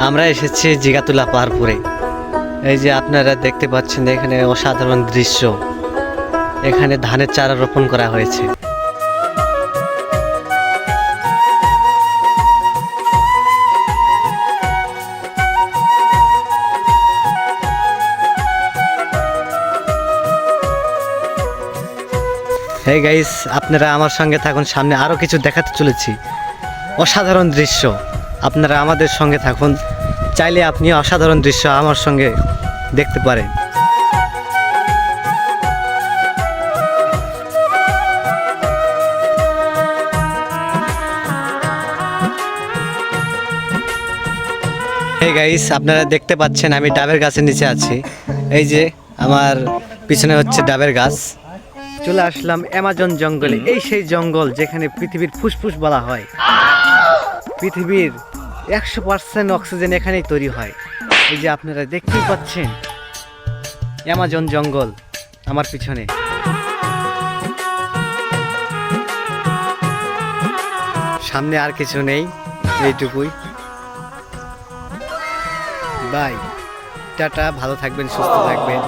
আমরা এসেছি জিগাতুলা পাহাড়পুরে। এই যে আপনারা দেখতে পাচ্ছেন এখানে অসাধারণ দৃশ্য। এখানে ধানের চারা রোপণ করা হয়েছে। হে গাইস, আপনারা আমার সঙ্গে থাকুন, সামনে আরো কিছু দেখাতে চলেছি। অসাধারণ দৃশ্য, আপনারা আমাদের সঙ্গে থাকুন। চাইলে আপনি অসাধারণ দৃশ্য আমার সঙ্গে দেখতে পারেন। হে গাইস, আপনারা দেখতে পাচ্ছেন আমি ডাবের গাছের নিচে আছি। এই যে আমার পিছনে হচ্ছে ডাবের গাছ। চলে আসলাম অ্যামাজন জঙ্গলে। এই সেই জঙ্গল যেখানে পৃথিবীর ফুসফুস বলা হয়। পৃথিবীর 100% অক্সিজেন এখানেই তৈরি হয়। এই যে আপনারা দেখতেই পাচ্ছেন অ্যামাজন জঙ্গল আমার পিছনে। সামনে আর কিছু নেই, এইটুকুই। বাই, টাটা, ভালো থাকবেন, সুস্থ থাকবেন।